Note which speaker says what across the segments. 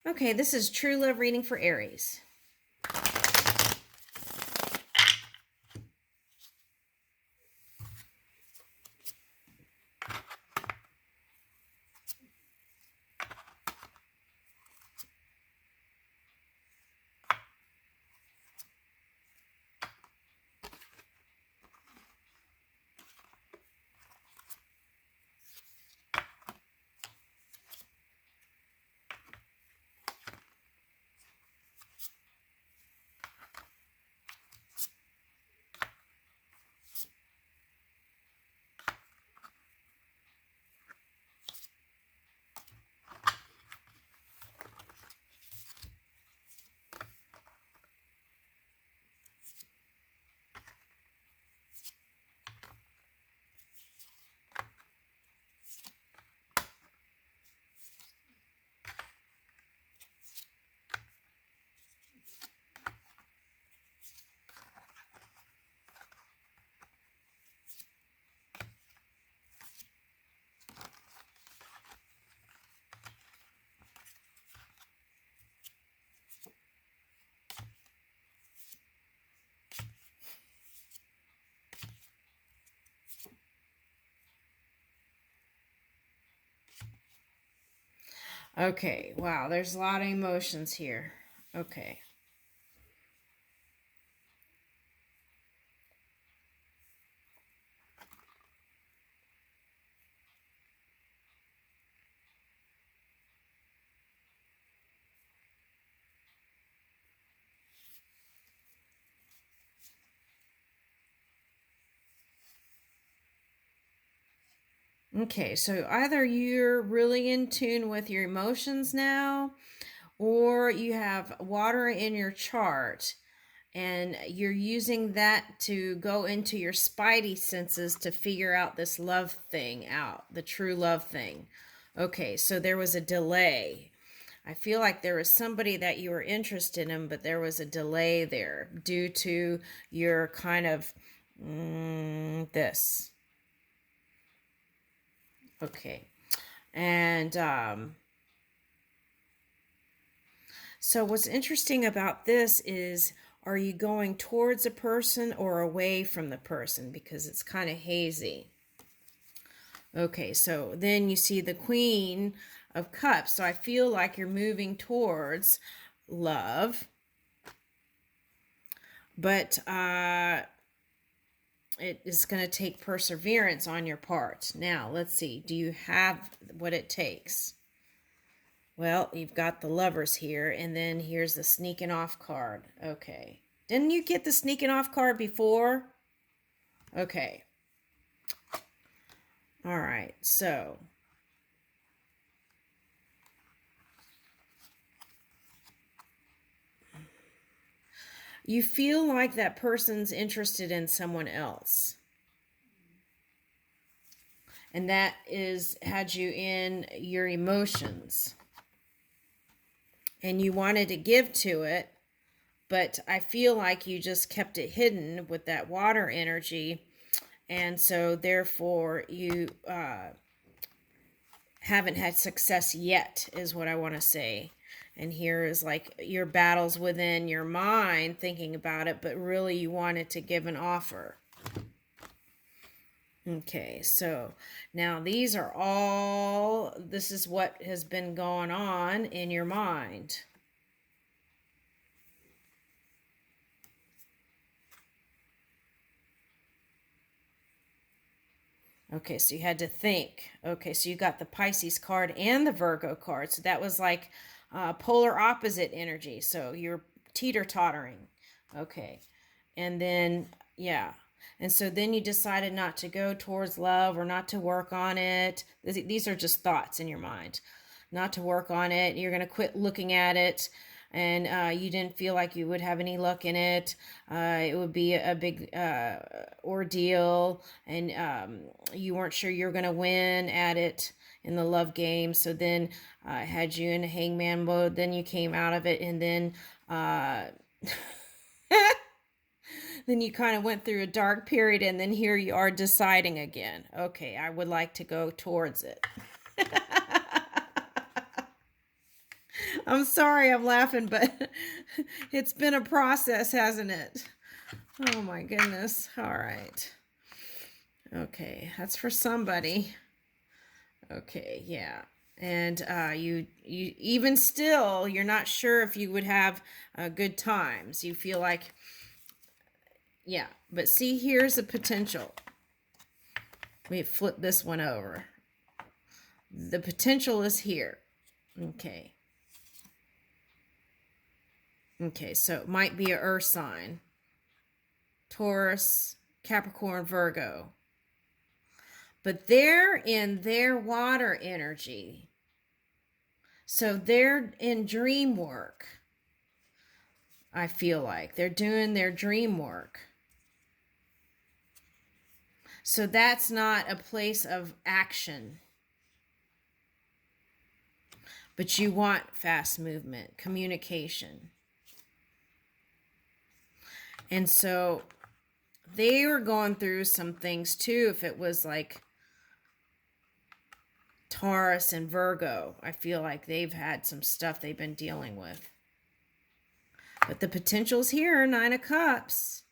Speaker 1: Okay, this is True Love reading for Aries. Okay, wow, there's a lot of emotions here. Okay. Okay, so either you're really in tune with your emotions now, or you have water in your chart and you're using that to go into your spidey senses to figure out this love thing out, the true love thing. Okay, so there was a delay. I feel like there was somebody that you were interested in, but there was a delay there due to your kind of this. Okay. And so what's interesting about this is, are you going towards a person or away from the person? Because it's kind of hazy. Okay, so then you see the Queen of Cups. So I feel like you're moving towards love. But it is going to take perseverance on your part. Now, let's see. Do you have what it takes? Well, you've got the Lovers here, and then here's the sneaking off card. Okay. Didn't you get the sneaking off card before? Okay. All right. So, you feel like that person's interested in someone else. And that is had you in your emotions. And you wanted to give to it, but I feel like you just kept it hidden with that water energy, and so therefore you haven't had success yet, is what I want to say. And here is like your battles within your mind thinking about it, but really you wanted to give an offer. Okay, so now these are all, this is what has been going on in your mind. Okay, so you had to think. Okay, so you got the Pisces card and the Virgo card. So that was like polar opposite energy. So you're teeter-tottering. Okay. And then, yeah. And so then you decided not to go towards love or not to work on it. These are just thoughts in your mind. Not to work on it. You're going to quit looking at it, and you didn't feel like you would have any luck in it. It would be a big ordeal, and you weren't sure you were going to win at it in the love game. So then had you in a hangman mode. Then you came out of it, and then then you kind of went through a dark period, and then here you are deciding again. Okay, I would like to go towards it. I'm sorry I'm laughing, but it's been a process, hasn't it? Oh my goodness. All right. Okay, that's for somebody. Okay, yeah. And you even still, you're not sure if you would have good times. You feel like, yeah. But see, here's a potential. Let me flip this one over. The potential is here. Okay. Okay, so it might be an earth sign. Taurus, Capricorn, Virgo. But they're in their water energy. So they're in dream work. I feel like they're doing their dream work. So that's not a place of action. But you want fast movement, communication. And so they were going through some things too. If it was like Taurus and Virgo, I feel like they've had some stuff they've been dealing with. But the potential's here, 9 of Cups.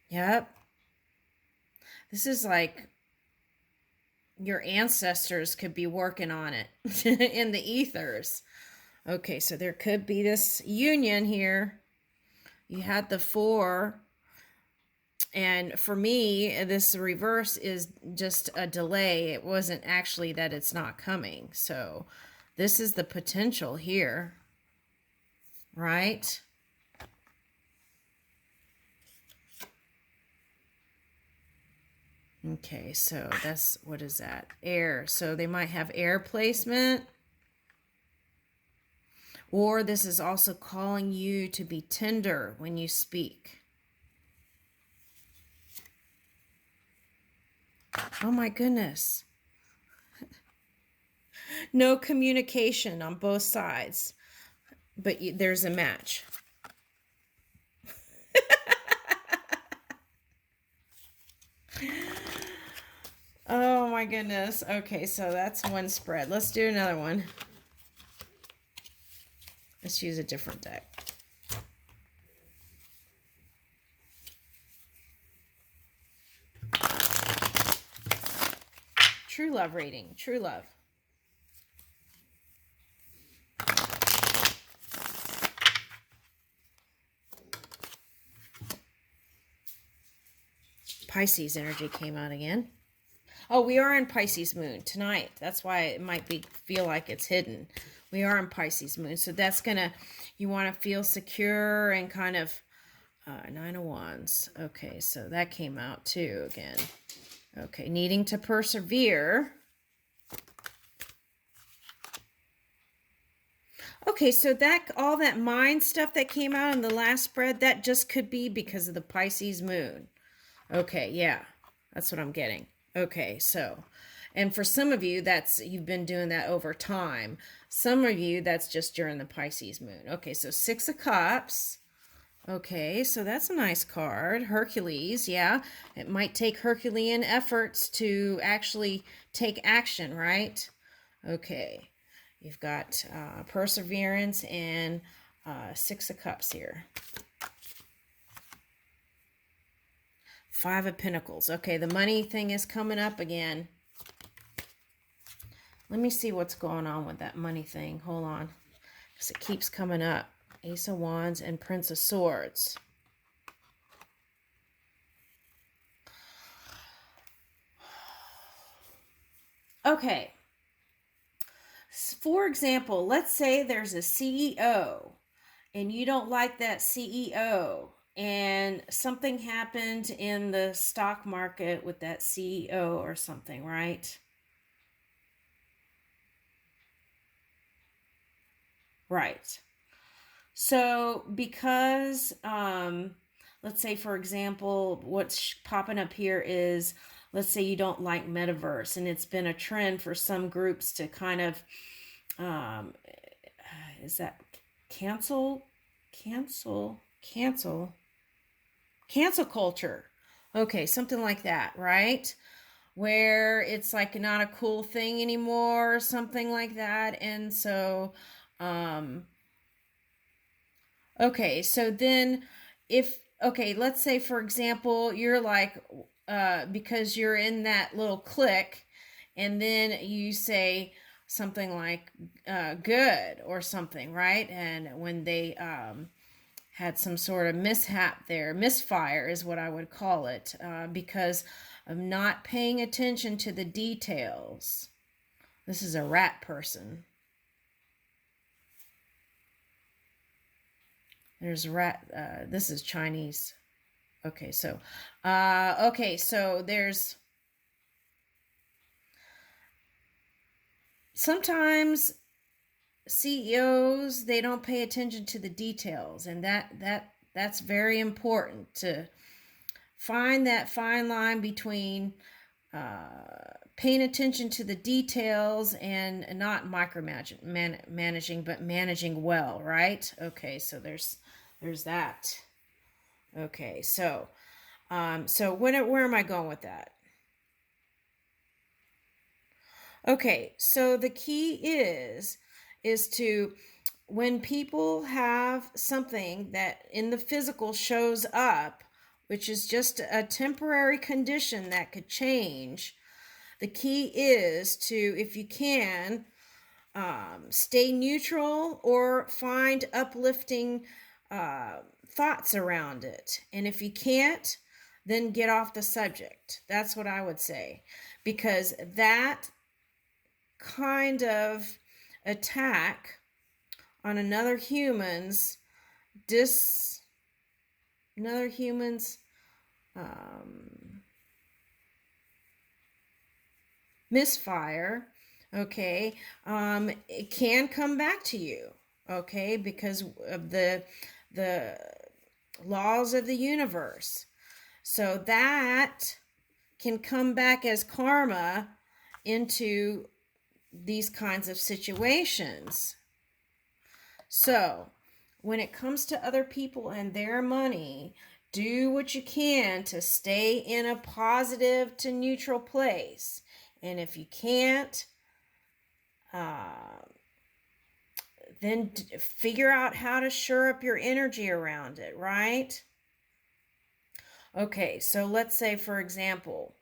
Speaker 1: Yep. This is like your ancestors could be working on it in the ethers. Okay, so there could be this union here. You had the 4. And for me, this reverse is just a delay. It wasn't actually that it's not coming. So this is the potential here, right? Okay, so that's, what is that? Air. So they might have air placement. Or this is also calling you to be tender when you speak. Oh my goodness. No communication on both sides. But there's a match. Oh my goodness. Okay, so that's one spread. Let's do another one. Let's use a different deck. True love reading. True love. Pisces energy came out again. Oh, we are in Pisces moon tonight. That's why it might feel like it's hidden. We are in Pisces moon. So that's going to, you want to feel secure and kind of, 9 of Wands. Okay, so that came out too again. Okay, needing to persevere. Okay, so that all that mind stuff that came out in the last spread, that just could be because of the Pisces moon. Okay, yeah, that's what I'm getting. Okay, so, and for some of you, you've been doing that over time. Some of you, that's just during the Pisces moon. Okay, so 6 of Cups. Okay, so that's a nice card. Hercules, yeah. It might take Herculean efforts to actually take action, right? Okay, you've got perseverance and 6 of Cups here. 5 of Pentacles. Okay, the money thing is coming up again. Let me see what's going on with that money thing. Hold on, because it keeps coming up. Ace of Wands and Prince of Swords. Okay. For example, let's say there's a CEO and you don't like that CEO and something happened in the stock market with that CEO or something, right? Right. So because, let's say, for example, what's popping up here is, let's say you don't like metaverse, and it's been a trend for some groups to kind of, is that cancel culture. Okay, something like that, right? where it's like not a cool thing anymore or something like that. And so, okay, so then okay, let's say for example, you're like, because you're in that little clique, and then you say something like, good or something, right? And when they, had some sort of mishap there, misfire is what I would call it, because of not paying attention to the details. This is a rat person. There's rat. This is Chinese. Okay, so, there's sometimes CEOs, they don't pay attention to the details, and that's very important, to find that fine line between, paying attention to the details and not managing, but managing well, right? Okay, so there's that. Okay, so, where am I going with that? Okay, so the key is to, when people have something that in the physical shows up, which is just a temporary condition that could change, the key is to, if you can, stay neutral or find uplifting, thoughts around it. And if you can't, then get off the subject. That's what I would say. Because that kind of attack on dis another human's, misfire, okay, it can come back to you, okay, because of the laws of the universe. So that can come back as karma into these kinds of situations. So when it comes to other people and their money, do what you can to stay in a positive to neutral place. And if you can't, then figure out how to shore up your energy around it, right? Okay, so let's say, for example,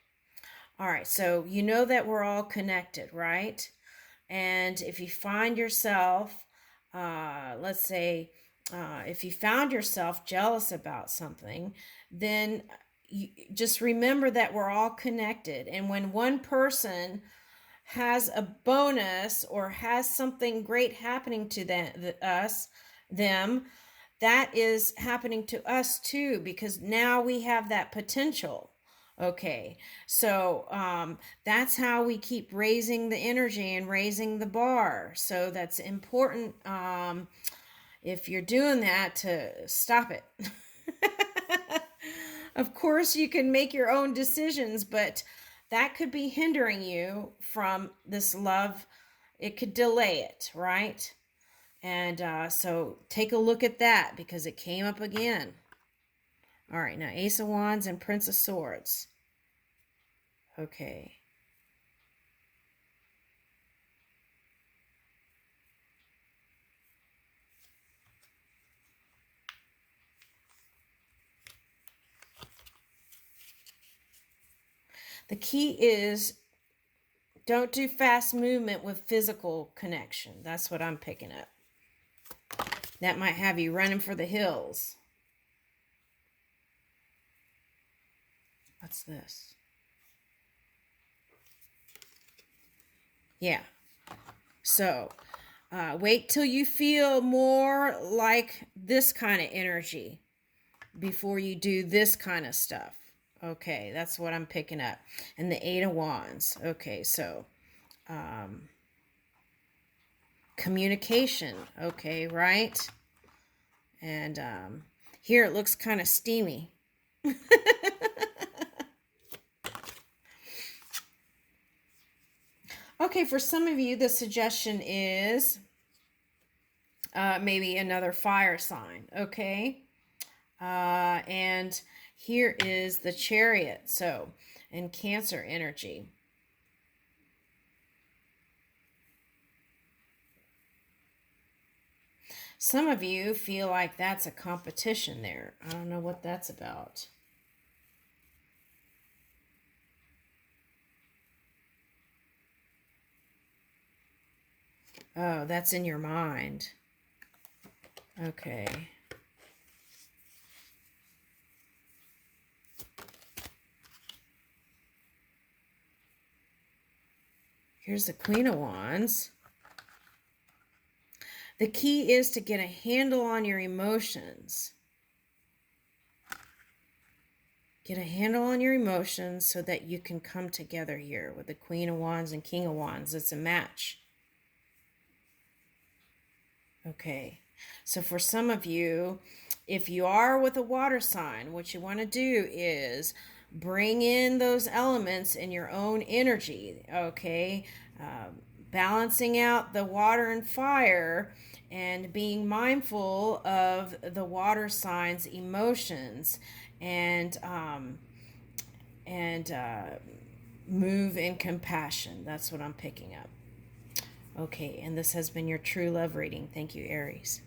Speaker 1: all right, so you know that we're all connected, right? And if you find yourself, let's say, if you found yourself jealous about something, then you just remember that we're all connected. And when one person has a bonus or has something great happening to them, that is happening to us too, because now we have that potential. Okay, so, that's how we keep raising the energy and raising the bar. So that's important, if you're doing that, to stop it. Of course, you can make your own decisions, but that could be hindering you from this love. It could delay it, right? And, so take a look at that, because it came up again. All right, now Ace of Wands and Prince of Swords. Okay. The key is, don't do fast movement with physical connection. That's what I'm picking up. That might have you running for the hills. What's this? Yeah. So, wait till you feel more like this kind of energy before you do this kind of stuff. Okay, that's what I'm picking up. And the Eight of Wands. Okay, so, communication. Okay, right? And, here it looks kind of steamy. Okay, for some of you, the suggestion is, maybe another fire sign. Okay. And here is the Chariot. So, and Cancer energy. Some of you feel like that's a competition there. I don't know what that's about. Oh, that's in your mind. Okay. Here's the Queen of Wands. The key is to get a handle on your emotions. Get a handle on your emotions so that you can come together here with the Queen of Wands and King of Wands. It's a match. Okay. So for some of you, if you are with a water sign, what you want to do is bring in those elements in your own energy. Okay. Balancing out the water and fire and being mindful of the water sign's emotions and move in compassion. That's what I'm picking up. Okay, and this has been your true love reading. Thank you, Aries.